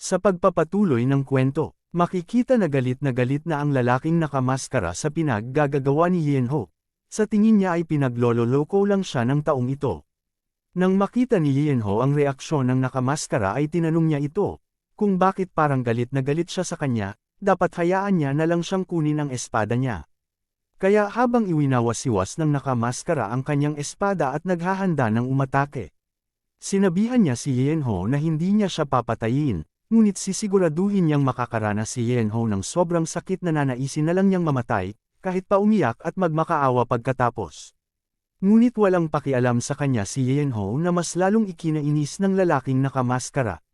Sa pagpapatuloy ng kwento, makikita na galit na ang lalaking nakamaskara sa pinaggagawa ni Lienho. Sa tingin niya ay pinaglololoko lang siya ng taong ito. Nang makita ni Lienho ang reaksyon ng nakamaskara ay tinanong niya ito, kung bakit parang galit na galit siya sa kanya, dapat hayaan niya na lang siyang kunin ang espada niya. Kaya habang iwinawasiwas ng nakamaskara ang kanyang espada at naghahanda ng umatake, sinabihan niya si Lienho na hindi niya siya papatayin, ngunit sisiguraduhin niyang makakaranas si Lienho ng sobrang sakit na nanaisin na lang niyang mamatay, kahit pa umiyak at magmakaawa pagkatapos. Ngunit walang pakialam sa kanya si Lienho na mas lalong ikinainis ng lalaking nakamaskara.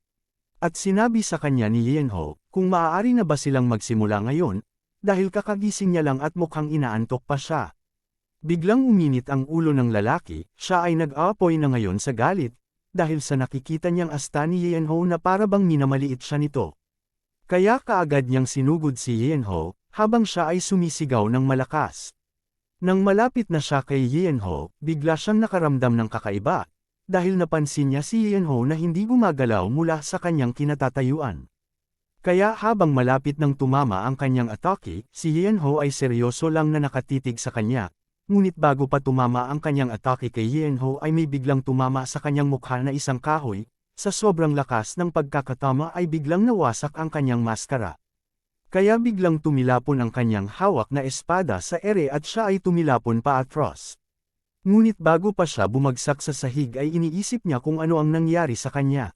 At sinabi sa kanya ni Lienho, kung maaari na ba silang magsimula ngayon, dahil kakagising niya lang at mukhang inaantok pa siya. Biglang uminit ang ulo ng lalaki, siya ay nag-aapoy na ngayon sa galit, dahil sa nakikita niyang asta ni Lienho na para bang minamaliit siya nito. Kaya kaagad niyang sinugod si Lienho, habang siya ay sumisigaw ng malakas. Nang malapit na siya kay Lienho, bigla siyang nakaramdam ng kakaiba, dahil napansin niya si Lienho na hindi gumagalaw mula sa kanyang kinatatayuan. Kaya habang malapit nang tumama ang kanyang atake, si Lienho ay seryoso lang na nakatitig sa kanya. Ngunit bago pa tumama ang kanyang atake kay Lienho ay may biglang tumama sa kanyang mukha na isang kahoy, sa sobrang lakas ng pagkakatama ay biglang nawasak ang kanyang maskara. Kaya biglang tumilapon ang kanyang hawak na espada sa ere at siya ay tumilapon paatros. Ngunit bago pa siya bumagsak sa sahig ay iniisip niya kung ano ang nangyari sa kanya.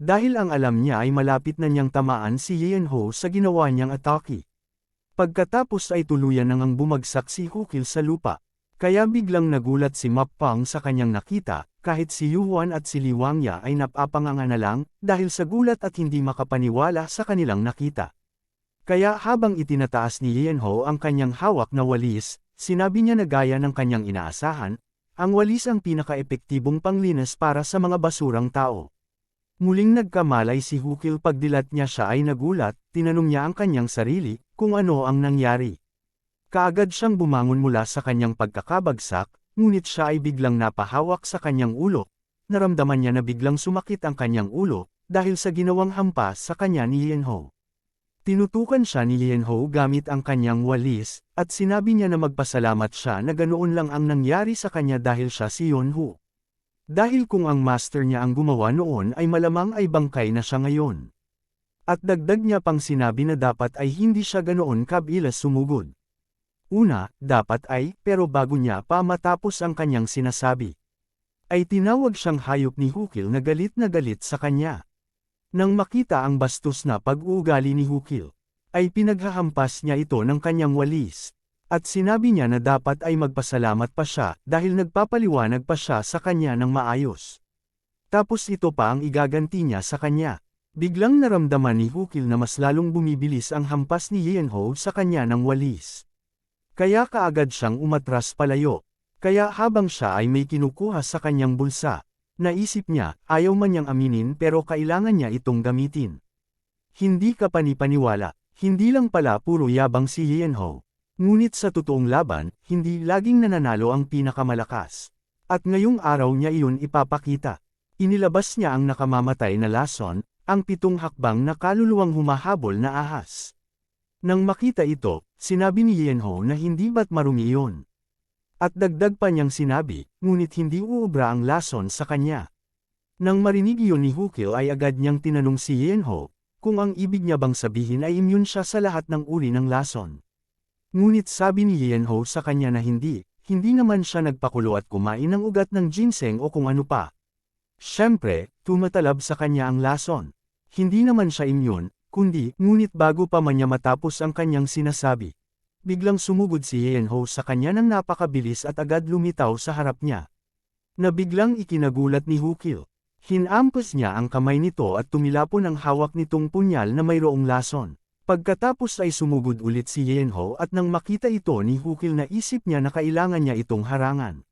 Dahil ang alam niya ay malapit na niyang tamaan si Lienho sa ginawa niyang atake. Pagkatapos ay tuluyan nang bumagsak si Hukil sa lupa. Kaya biglang nagulat si Mapang sa kanyang nakita, kahit si Yuhuan at si Liwangya ay napapanganga na lang, dahil sa gulat at hindi makapaniwala sa kanilang nakita. Kaya habang itinataas ni Lienho ang kanyang hawak na walis, sinabi niya na gaya ng kanyang inaasahan, ang walis ang pinaka-epektibong panglinis para sa mga basurang tao. Muling nagkamalay si Hukil pagdilat niya siya ay nagulat, tinanong niya ang kanyang sarili, kung ano ang nangyari. Kaagad siyang bumangon mula sa kanyang pagkakabagsak, ngunit siya ay biglang napahawak sa kanyang ulo. Naramdaman niya na biglang sumakit ang kanyang ulo, dahil sa ginawang hampas sa kanya ni Lienho. Tinutukan siya ni Lienho gamit ang kanyang walis, at sinabi niya na magpasalamat siya na ganoon lang ang nangyari sa kanya dahil siya si Yonhu. Dahil kung ang master niya ang gumawa noon ay malamang ay bangkay na siya ngayon. At dagdag niya pang sinabi na dapat ay hindi siya ganoon kabilas sumugod. Una, dapat ay, pero bago niya pa matapos ang kanyang sinasabi, ay tinawag siyang hayop ni Hukil na galit sa kanya. Nang makita ang bastos na pag-uugali ni Hukil, ay pinaghahampas niya ito ng kanyang walis. At sinabi niya na dapat ay magpasalamat pa siya dahil nagpapaliwanag pa siya sa kanya ng maayos. Tapos ito pa ang igaganti niya sa kanya. Biglang naramdaman ni Hukil na mas lalong bumibilis ang hampas ni Lienho sa kanya ng walis. Kaya kaagad siyang umatras palayo. Kaya habang siya ay may kinukuha sa kanyang bulsa, naisip niya, ayaw man niyang aminin pero kailangan niya itong gamitin. Hindi ka panipaniwala, hindi lang pala puro yabang si Lienho. Ngunit sa totoong laban, hindi laging nananalo ang pinakamalakas. At ngayong araw niya iyon ipapakita. Inilabas niya ang nakamamatay na lason, ang 7 hakbang na kaluluwang humahabol na ahas. Nang makita ito, sinabi ni Lienho na hindi ba't marumi iyon. At dagdag pa niyang sinabi, ngunit hindi uubra ang lason sa kanya. Nang marinig iyon ni Hukil ay agad niyang tinanong si Lienho, kung ang ibig niya bang sabihin ay immune siya sa lahat ng uri ng lason. Ngunit sabi ni Lienho sa kanya na hindi naman siya nagpakulo at kumain ng ugat ng ginseng o kung ano pa. Siyempre, tumatalab sa kanya ang lason. Hindi naman siya immune, ngunit bago pa man niya matapos ang kanyang sinasabi, biglang sumugod si Lienho sa kanya ng napakabilis at agad lumitaw sa harap niya. Na biglang ikinagulat ni Hukil. Hinampas niya ang kamay nito at tumilapon ang hawak nitong punyal na mayroong lason. Pagkatapos ay sumugod ulit si Lienho at nang makita ito ni Hukil na isip niya na kailangan niya itong harangan.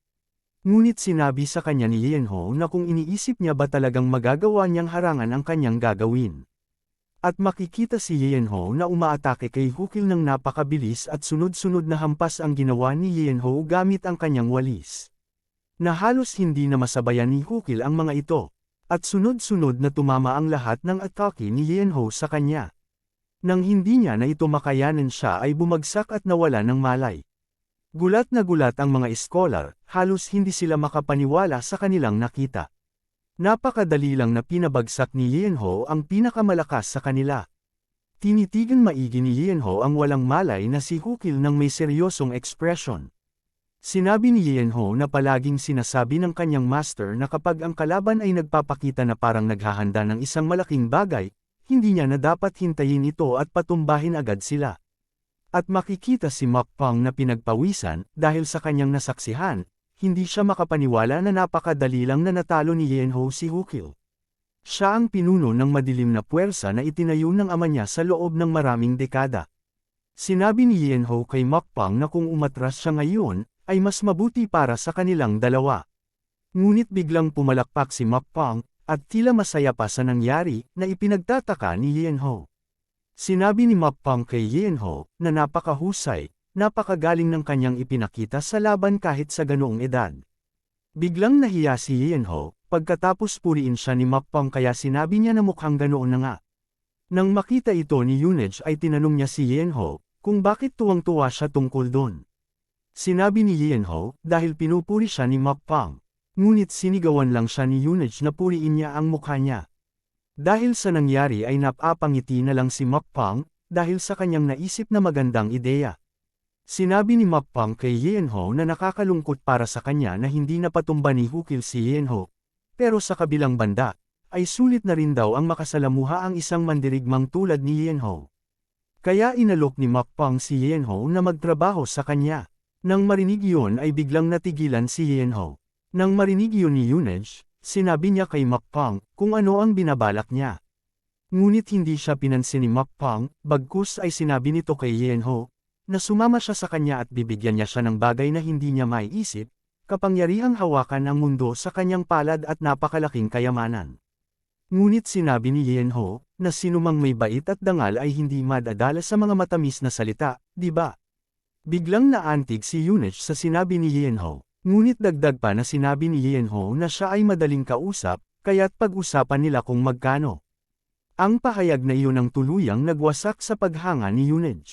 Ngunit sinabi sa kanya ni Lienho na kung iniisip niya ba talagang magagawa niyang harangan ang kanyang gagawin. At makikita si Lienho na umaatake kay Hukil ng napakabilis at sunod-sunod na hampas ang ginawa ni Lienho gamit ang kanyang walis. Na halos hindi na masabayan ni Hukil ang mga ito. At sunod-sunod na tumama ang lahat ng atake ni Lianho sa kanya. Nang hindi niya na ito makayanan siya ay bumagsak at nawala ng malay. Gulat na gulat ang mga iskolar, halos hindi sila makapaniwala sa kanilang nakita. Napakadali lang na pinabagsak ni Lianho ang pinakamalakas sa kanila. Tinitigan maigi ni Lianho ang walang malay na si Hukil ng may seryosong ekspresyon. Sinabi ni Lianho na palaging sinasabi ng kanyang master na kapag ang kalaban ay nagpapakita na parang naghahanda ng isang malaking bagay, hindi niya na dapat hintayin ito at patumbahin agad sila. At makikita si Mokpong na pinagpawisan dahil sa kanyang nasaksihan, hindi siya makapaniwala na napakadali lang na natalo ni Lianho si Hukil. Siya ang pinuno ng madilim na puwersa na itinayo ng ama niya sa loob ng maraming dekada. Sinabi ni Lianho kay Mokpong na kung umatras siya ngayon, ay mas mabuti para sa kanilang dalawa. Ngunit biglang pumalakpak si Mokpong, at tila masaya pa sa nangyari na ipinagtataka ni Lianho. Sinabi ni Mokpong kay Lianho na napakahusay, napakagaling ng kanyang ipinakita sa laban kahit sa ganoong edad. Biglang nahiya si Lianho, pagkatapos puriin siya ni Mokpong kaya sinabi niya na mukhang ganoon na nga. Nang makita ito ni Yunej ay tinanong niya si Lianho, kung bakit tuwang-tuwa siya tungkol doon. Sinabi ni Lianho, dahil pinupuri siya ni Mokpong. Ngunit sinigawan lang siya ni Yunej na puriin niya ang mukha niya. Dahil sa nangyari ay napapangiti na lang si Mokpong, dahil sa kanyang naisip na magandang ideya. Sinabi ni Mokpong kay Lianho na nakakalungkot para sa kanya na hindi napatumba ni Hukil si Lianho. Pero sa kabilang banda, ay sulit na rin daw ang makasalamuha ang isang mandirigmang tulad ni Lianho. Kaya inalok ni Mokpong si Lianho na magtrabaho sa kanya. Nang marinig iyon ay biglang natigilan si Lianho. Nang marinig iyon ni Yunej, sinabi niya kay Mokpong kung ano ang binabalak niya. Ngunit hindi siya pinansin ni Mokpong, bagkus ay sinabi nito kay Lianho, na sumama siya sa kanya at bibigyan niya siya ng bagay na hindi niya maiisip, kapangyarihang hawakan ang mundo sa kanyang palad at napakalaking kayamanan. Ngunit sinabi ni Lianho, na sinumang may bait at dangal ay hindi madadala sa mga matamis na salita, di ba? Biglang naantig si Yunej sa sinabi ni Lianho, ngunit dagdag pa na sinabi ni Lianho na siya ay madaling kausap, kaya't pag-usapan nila kung magkano. Ang pahayag na iyon ang tuluyang nagwasak sa paghanga ni Yunej.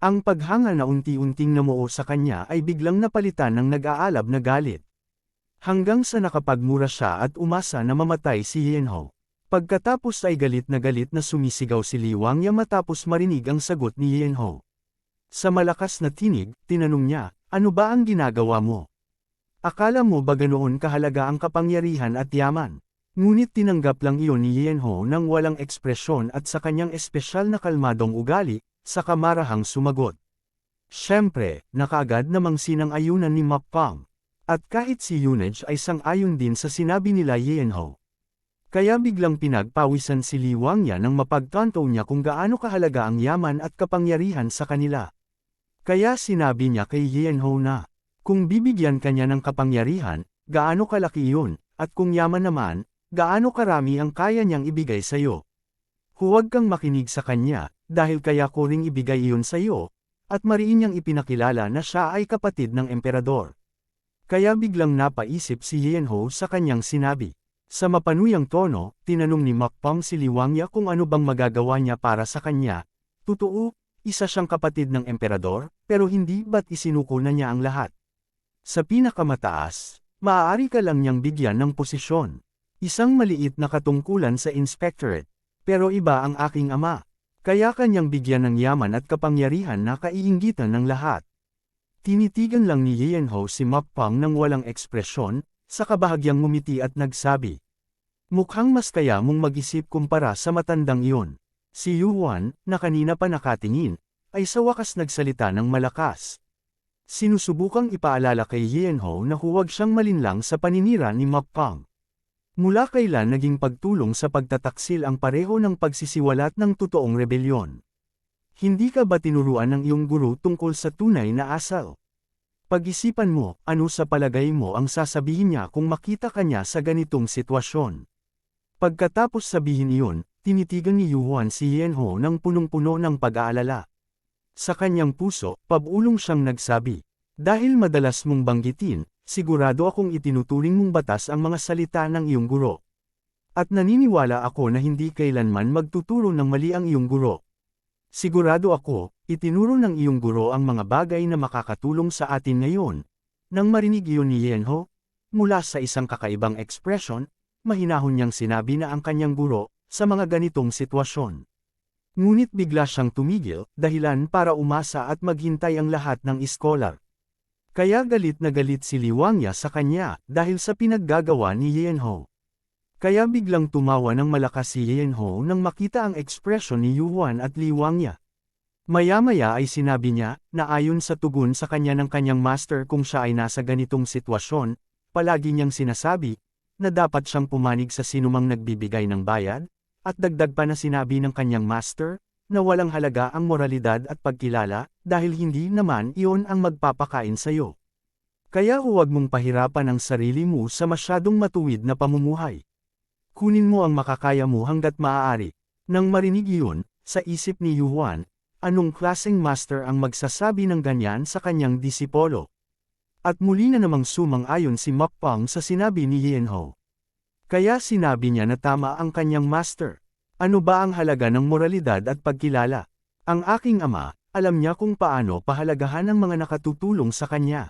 Ang paghanga na unti-unting namuo sa kanya ay biglang napalitan ng nag-aalab na galit. Hanggang sa nakapagmura siya at umasa na mamatay si Lianho. Pagkatapos ay galit na sumisigaw si Li Wangya matapos marinig ang sagot ni Lianho. Sa malakas na tinig, tinanong niya, ano ba ang ginagawa mo? Akala mo ba ganoon kahalaga ang kapangyarihan at yaman? Ngunit tinanggap lang iyon ni Lianho nang walang ekspresyon at sa kanyang espesyal na kalmadong ugali, sa kamarahang sumagot. Siyempre, nakaagad namang sinang-ayunan ni Mokpong. At kahit si Yunej ay sang-ayon din sa sinabi nila Lianho. Kaya biglang pinagpawisan si Li Wangya nang mapagtanto niya kung gaano kahalaga ang yaman at kapangyarihan sa kanila. Kaya sinabi niya kay Lianho na, kung bibigyan kanya ng kapangyarihan, gaano kalaki iyon, at kung yaman naman, gaano karami ang kaya niyang ibigay sa iyo. Huwag kang makinig sa kanya, dahil kaya ko ring ibigay iyon sa iyo, at mariin niyang ipinakilala na siya ay kapatid ng emperador. Kaya biglang napaisip si Lianho sa kanyang sinabi. Sa mapanuyang tono, tinanong ni Mokpong si Li Wangya kung ano bang magagawa niya para sa kanya. Totoo, isa siyang kapatid ng emperador, pero hindi ba't isinuko na niya ang lahat? Sa pinakamataas, maaari ka lang niyang bigyan ng posisyon. Isang maliit na katungkulan sa inspectorate, pero iba ang aking ama. Kaya kanyang bigyan ng yaman at kapangyarihan na kaiinggitan ng lahat. Tinitigan lang ni Lianho si Mokpong nang walang ekspresyon, sa kabahagyang ngumiti at nagsabi. Mukhang mas kaya mong mag-isip kumpara sa matandang iyon. Si Yuan, na kanina pa nakatingin, ay sa wakas nagsalita ng malakas. Sinusubukang ipaalala kay Lianho na huwag siyang malinlang sa paninira ni Mokpong. Mula kailan naging pagtulong sa pagtataksil ang pareho ng pagsisiwalat ng totoong rebelyon? Hindi ka ba tinuruan ng iyong guro tungkol sa tunay na asal? Pag-isipan mo, ano sa palagay mo ang sasabihin niya kung makita ka niya sa ganitong sitwasyon? Pagkatapos sabihin iyon, tinitigan ni Yuan si Lianho ng punong-puno ng pag-aalala. Sa kanyang puso, pabulong siyang nagsabi, dahil madalas mong banggitin, sigurado akong itinuturing mong batas ang mga salita ng iyong guro. At naniniwala ako na hindi kailanman magtuturo ng mali ang iyong guro. Sigurado ako, itinuro ng iyong guro ang mga bagay na makakatulong sa atin ngayon. Nang marinig iyon ni Yenho, mula sa isang kakaibang ekspresyon, mahinahon niyang sinabi na ang kanyang guro, sa mga ganitong sitwasyon. Ngunit bigla siyang tumigil, dahilan para umasa at maghintay ang lahat ng iskolar. Kaya galit na galit si Li Wangya sa kanya, dahil sa pinaggagawa ni Yenho. Kaya biglang tumawa ng malakas si Yenho nang makita ang ekspresyon ni Yuan at Li Wangya. Maya-maya ay sinabi niya, na ayon sa tugon sa kanya ng kanyang master kung siya ay nasa ganitong sitwasyon, palagi niyang sinasabi, na dapat siyang pumanig sa sinumang nagbibigay ng bayad, at dagdag pa na sinabi ng kanyang master, na walang halaga ang moralidad at pagkilala, dahil hindi naman iyon ang magpapakain sa iyo. Kaya huwag mong pahirapan ang sarili mo sa masyadong matuwid na pamumuhay. Kunin mo ang makakaya mo hanggat maaari. Nang marinig iyon, sa isip ni Yuan, anong klaseng master ang magsasabi ng ganyan sa kanyang disipolo? At muli na namang sumang-ayon si Mokpang sa sinabi ni Yenho. Kaya sinabi niya na tama ang kanyang master. Ano ba ang halaga ng moralidad at pagkilala? Ang aking ama, alam niya kung paano pahalagahan ang mga nakatutulong sa kanya.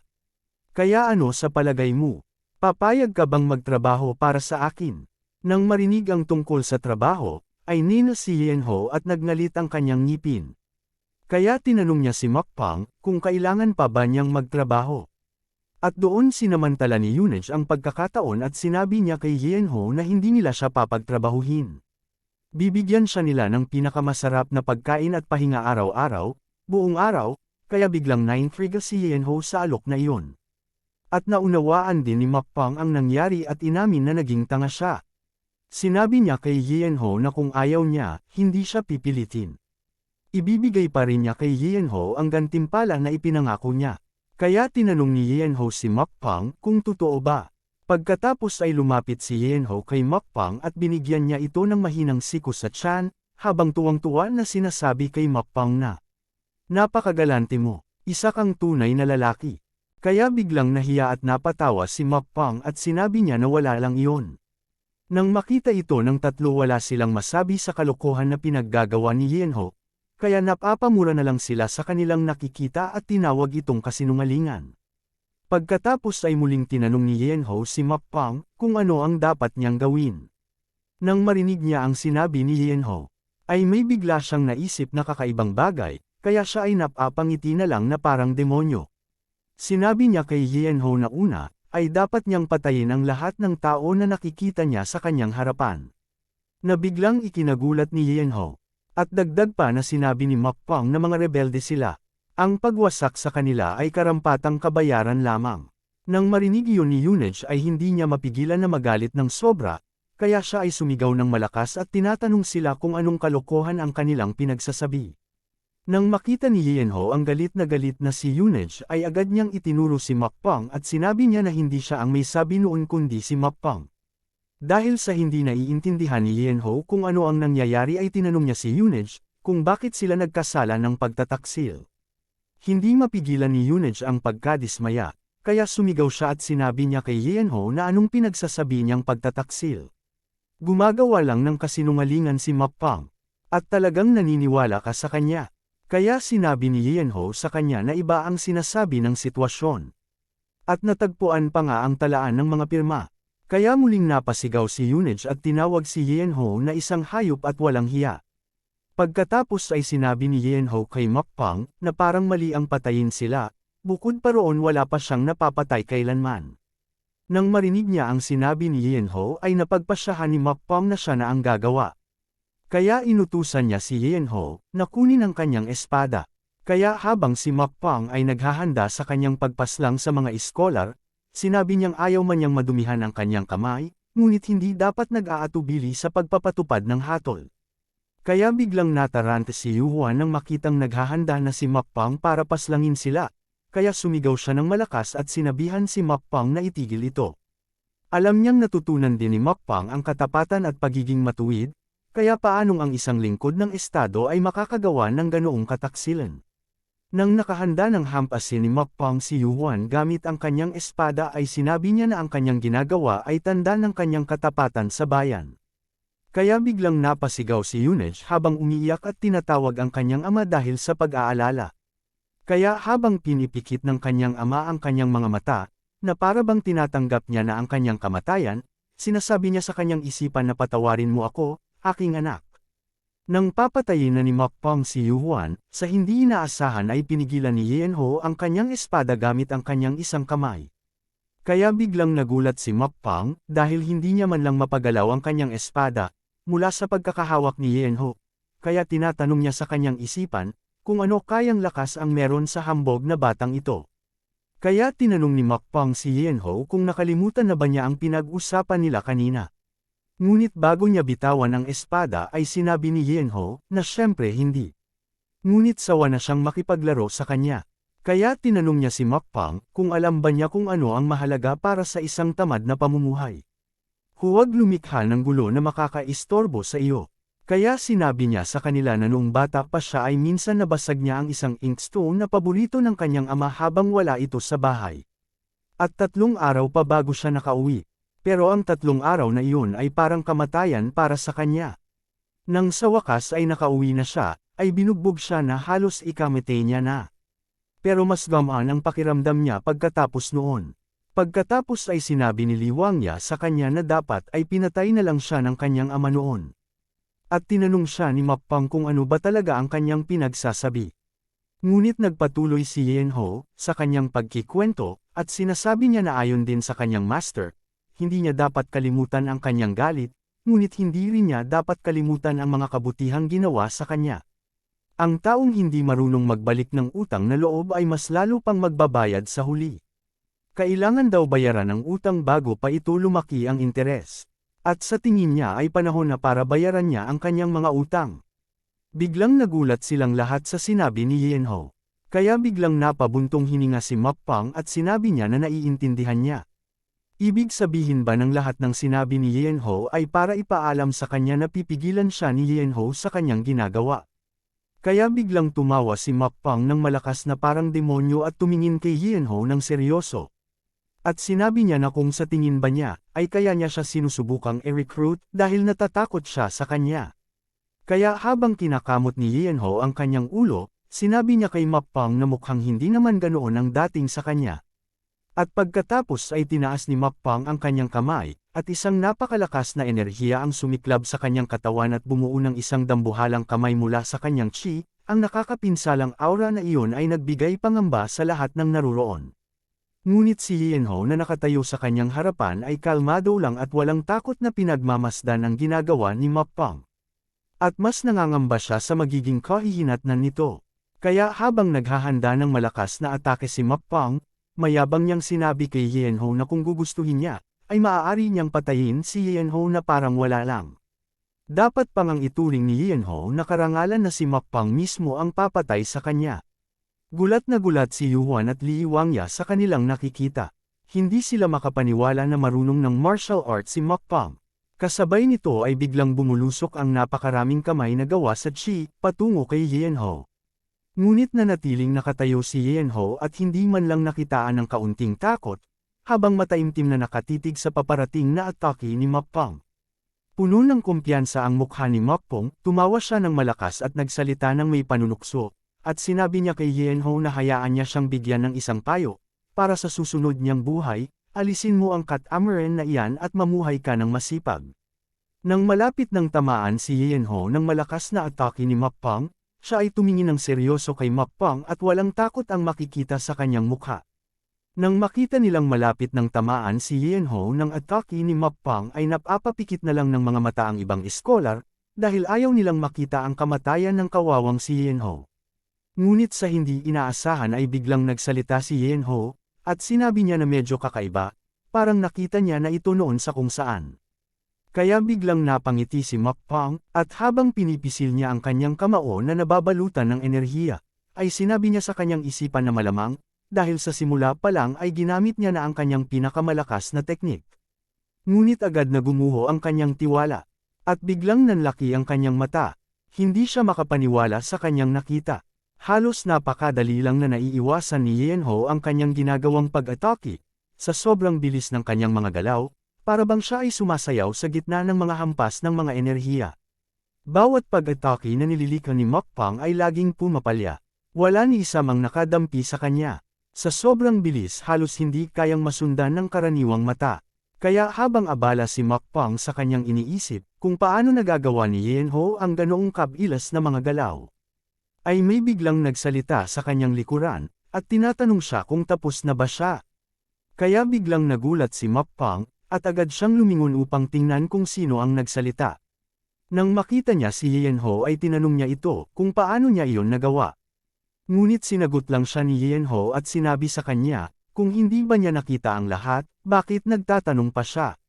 Kaya ano sa palagay mo? Papayag ka bang magtrabaho para sa akin? Nang marinig ang tungkol sa trabaho, ay nina si Yenho at nagngalit ang kanyang ngipin. Kaya tinanong niya si Mokpang kung kailangan pa ba niyang magtrabaho. At doon sinamantala ni Yunej ang pagkakataon at sinabi niya kay Yenho na hindi nila siya papagtrabahuhin. Bibigyan siya nila ng pinakamasarap na pagkain at pahinga araw-araw, buong araw, kaya biglang naintriga si Yenho sa alok na iyon. At naunawaan din ni Mokpang ang nangyari at inamin na naging tanga siya. Sinabi niya kay Yenho na kung ayaw niya, hindi siya pipilitin. Ibibigay pa rin niya kay Yenho ang gantimpala na ipinangako niya. Kaya tinanong ni Yenho si Mokpang kung totoo ba. Pagkatapos ay lumapit si Yenho kay Mokpang at binigyan niya ito ng mahinang sikos sa tiyan, habang tuwang-tuwa na sinasabi kay Mokpang na, "Napakagalante mo, isa kang tunay na lalaki." Kaya biglang nahiya at napatawa si Mokpang at sinabi niya na wala lang iyon. Nang makita ito ng tatlo wala silang masabi sa kalokohan na pinaggagawa ni Yenho, kaya napapamura na lang sila sa kanilang nakikita at tinawag itong kasinungalingan. Pagkatapos ay muling tinanong ni Yenho si Mokpang kung ano ang dapat niyang gawin. Nang marinig niya ang sinabi ni Yenho, ay may bigla siyang naisip na kakaibang bagay, kaya siya ay napapangiti na lang na parang demonyo. Sinabi niya kay Yenho na una, ay dapat niyang patayin ang lahat ng tao na nakikita niya sa kanyang harapan. Na biglang ikinagulat ni Yenho. At dagdag pa na sinabi ni Mokpang na mga rebelde sila. Ang pagwasak sa kanila ay karampatang kabayaran lamang. Nang marinig iyon ni Yunej ay hindi niya mapigilan na magalit ng sobra, kaya siya ay sumigaw ng malakas at tinatanong sila kung anong kalokohan ang kanilang pinagsasabi. Nang makita ni Yenho ang galit na si Yunej ay agad niyang itinuro si Mokpang at sinabi niya na hindi siya ang may sabi noon kundi si Mokpang. Dahil sa hindi naiintindihan ni Yenho kung ano ang nangyayari ay tinanong niya si Yunej kung bakit sila nagkasala ng pagtataksil. Hindi mapigilan ni Yunej ang pagkadismaya, kaya sumigaw siya at sinabi niya kay Yenho na anong pinagsasabi niyang pagtataksil. Gumagawa lang ng kasinungalingan si Mokpang, at talagang naniniwala ka sa kanya. Kaya sinabi ni Yenho sa kanya na iba ang sinasabi ng sitwasyon. At natagpuan pa nga ang talaan ng mga pirma. Kaya muling napasigaw si Yunej at tinawag si Yenho na isang hayop at walang hiya. Pagkatapos ay sinabi ni Yenho kay Mokpang na parang mali ang patayin sila, bukod pa roon wala pa siyang napapatay kailanman. Nang marinig niya ang sinabi ni Yenho ay napagpasyahan ni Mokpang na siya na ang gagawa. Kaya inutusan niya si Yenho na kunin ang kanyang espada. Kaya habang si Mokpang ay naghahanda sa kanyang pagpaslang sa mga iskolar, sinabi niyang ayaw man niyang madumihan ang kanyang kamay, ngunit hindi dapat nag-aatubili sa pagpapatupad ng hatol. Kaya biglang natarante si Yuan nang makitang naghahanda na si Mokpang para paslangin sila, kaya sumigaw siya ng malakas at sinabihan si Mokpang na itigil ito. Alam niyang natutunan din ni Mokpang ang katapatan at pagiging matuwid, kaya paanong ang isang lingkod ng estado ay makakagawa ng ganoong kataksilan. Nang nakahanda ng hampasin ni Mokpang si Yuan gamit ang kanyang espada ay sinabi niya na ang kanyang ginagawa ay tanda ng kanyang katapatan sa bayan. Kaya biglang napasigaw si Yunej habang umiiyak at tinatawag ang kanyang ama dahil sa pag-aalala. Kaya habang pinipikit ng kanyang ama ang kanyang mga mata, na para bang tinatanggap niya na ang kanyang kamatayan, sinasabi niya sa kanyang isipan na patawarin mo ako, aking anak. Nang papatayin na ni Mokpong si Yuhuan, sa hindi inaasahan ay pinigilan ni Yenho ang kanyang espada gamit ang kanyang isang kamay. Kaya biglang nagulat si Mokpong dahil hindi niya man lang mapagalaw ang kanyang espada, mula sa pagkakahawak ni Yenho. Kaya tinatanong niya sa kanyang isipan, kung ano kayang lakas ang meron sa hambog na batang ito. Kaya tinanong ni Mokpong si Yenho kung nakalimutan na ba niya ang pinag-usapan nila kanina. Ngunit bago niya bitawan ang espada ay sinabi ni Yenho na syempre hindi. Ngunit sawa na siyang makipaglaro sa kanya. Kaya tinanong niya si Mokpong kung alam ba niya kung ano ang mahalaga para sa isang tamad na pamumuhay. Huwag lumikha ng gulo na makakaistorbo sa iyo. Kaya sinabi niya sa kanila na noong bata pa siya ay minsan nabasag niya ang isang inkstone na paborito ng kanyang ama habang wala ito sa bahay. At 3 araw pa bago siya nakauwi. Pero ang 3 araw na iyon ay parang kamatayan para sa kanya. Nang sa wakas ay nakauwi na siya, ay binugbog siya na halos ikamete niya na. Pero mas gamaan ang pakiramdam niya pagkatapos noon. Pagkatapos ay sinabi ni Li Wangya sa kanya na dapat ay pinatay na lang siya ng kanyang ama noon. At tinanong siya ni Mokpong kung ano ba talaga ang kanyang pinagsasabi. Ngunit nagpatuloy si Yenho sa kanyang pagkikwento, at sinasabi niya na ayon din sa kanyang master, hindi niya dapat kalimutan ang kanyang galit, ngunit hindi rin niya dapat kalimutan ang mga kabutihang ginawa sa kanya. Ang taong hindi marunong magbalik ng utang na loob ay mas lalo pang magbabayad sa huli. Kailangan daw bayaran ang utang bago pa ito lumaki ang interes. At sa tingin niya ay panahon na para bayaran niya ang kanyang mga utang. Biglang nagulat silang lahat sa sinabi ni Yenho. Kaya biglang napabuntong hininga si Mokpong at sinabi niya na naiintindihan niya. Ibig sabihin ba ng lahat ng sinabi ni Yenho ay para ipaalam sa kanya na pipigilan siya ni Yenho sa kanyang ginagawa. Kaya biglang tumawa si Mokpong ng malakas na parang demonyo at tumingin kay Yenho ng seryoso. At sinabi niya na kung sa tingin ba niya, ay kaya niya siya sinusubukang i-recruit dahil natatakot siya sa kanya. Kaya habang kinakamot ni Yenho ang kanyang ulo, sinabi niya kay Mokpong na mukhang hindi naman ganoon ang dating sa kanya. At pagkatapos ay tinaas ni Mokpong ang kanyang kamay, at isang napakalakas na enerhiya ang sumiklab sa kanyang katawan at bumuo ng isang dambuhalang kamay mula sa kanyang chi, ang nakakapinsalang aura na iyon ay nagbigay pangamba sa lahat ng naruroon. Ngunit si Yenho na nakatayo sa kanyang harapan ay kalmado lang at walang takot na pinagmamasdan ang ginagawa ni Mokpong. At mas nangangamba siya sa magiging kahihinatnan nito. Kaya habang naghahanda ng malakas na atake si Mokpong, mayabang niyang sinabi kay Yenho na kung gugustuhin niya, ay maaari niyang patayin si Yenho na parang wala lang. Dapat pang ang ituring ni Yenho na karangalan na si Mokpong mismo ang papatay sa kanya. Gulat na gulat si Yuhuan at Li Wangya sa kanilang nakikita. Hindi sila makapaniwala na marunong ng martial arts si Mokpong. Kasabay nito ay biglang bumulusok ang napakaraming kamay na gawa sa chi, patungo kay Yenho. Ngunit nanatiling nakatayo si Yenho at hindi man lang nakitaan ng kaunting takot, habang mataimtim na nakatitig sa paparating na atake ni Mokpong. Puno ng kumpiyansa ang mukha ni Mokpong, tumawa siya ng malakas at nagsalita ng may panunukso. At sinabi niya kay Yenho na hayaan niya siyang bigyan ng isang payo, para sa susunod niyang buhay, alisin mo ang cat-amaran na iyan at mamuhay ka ng masipag. Nang malapit ng tamaan si Yenho ng malakas na atake ni Mokpong, siya ay tumingin ng seryoso kay Mokpong at walang takot ang makikita sa kanyang mukha. Nang makita nilang malapit ng tamaan si Yenho ng atake ni Mokpong ay napapapikit na lang ng mga mata ang ibang iskolar, dahil ayaw nilang makita ang kamatayan ng kawawang si Yenho. Ngunit sa hindi inaasahan ay biglang nagsalita si Yenho, at sinabi niya na medyo kakaiba, parang nakita niya na ito noon sa kung saan. Kaya biglang napangiti si Mokpong, at habang pinipisil niya ang kanyang kamao na nababalutan ng enerhiya, ay sinabi niya sa kanyang isipan na malamang, dahil sa simula pa lang ay ginamit niya na ang kanyang pinakamalakas na teknik. Ngunit agad na gumuho ang kanyang tiwala, at biglang nanlaki ang kanyang mata, hindi siya makapaniwala sa kanyang nakita. Halos napakadali lang na naiiwasan ni Yenho ang kanyang ginagawang pag-atake, sa sobrang bilis ng kanyang mga galaw, para bang siya ay sumasayaw sa gitna ng mga hampas ng mga enerhiya. Bawat pag-atake na nililikha ni Mukbang ay laging pumapalya. Wala ni isa mang nakadampi sa kanya. Sa sobrang bilis halos hindi kayang masundan ng karaniwang mata. Kaya habang abala si Mukbang sa kanyang iniisip, kung paano nagagawa ni Yenho ang ganoong kabilas na mga galaw, ay may biglang nagsalita sa kanyang likuran, at tinatanong siya kung tapos na ba siya. Kaya biglang nagulat si Mukbang, at agad siyang lumingon upang tingnan kung sino ang nagsalita. Nang makita niya si Yenho ay tinanong niya ito kung paano niya iyon nagawa. Ngunit sinagot lang siya ni Yenho at sinabi sa kanya, kung hindi ba niya nakita ang lahat, bakit nagtatanong pa siya?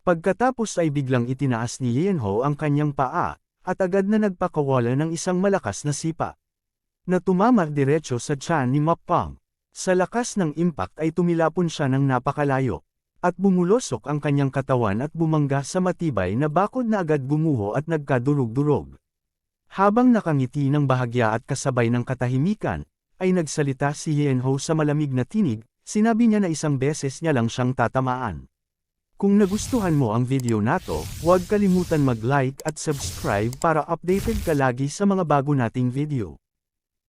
Pagkatapos ay biglang itinaas ni Yenho ang kanyang paa, at agad na nagpakawala ng isang malakas na sipa na tumama diretso sa tiyan ni Mukbang. Sa lakas ng impact ay tumilapon siya ng napakalayo, at bumulosok ang kanyang katawan at bumangga sa matibay na bakod na agad gumuho at nagkadurog-durog. Habang nakangiti ng bahagya at kasabay ng katahimikan, ay nagsalita si Yenho sa malamig na tinig, sinabi niya na isang beses niya lang siyang tatamaan. Kung nagustuhan mo ang video nato, huwag kalimutan mag-like at subscribe para updated ka lagi sa mga bago nating video.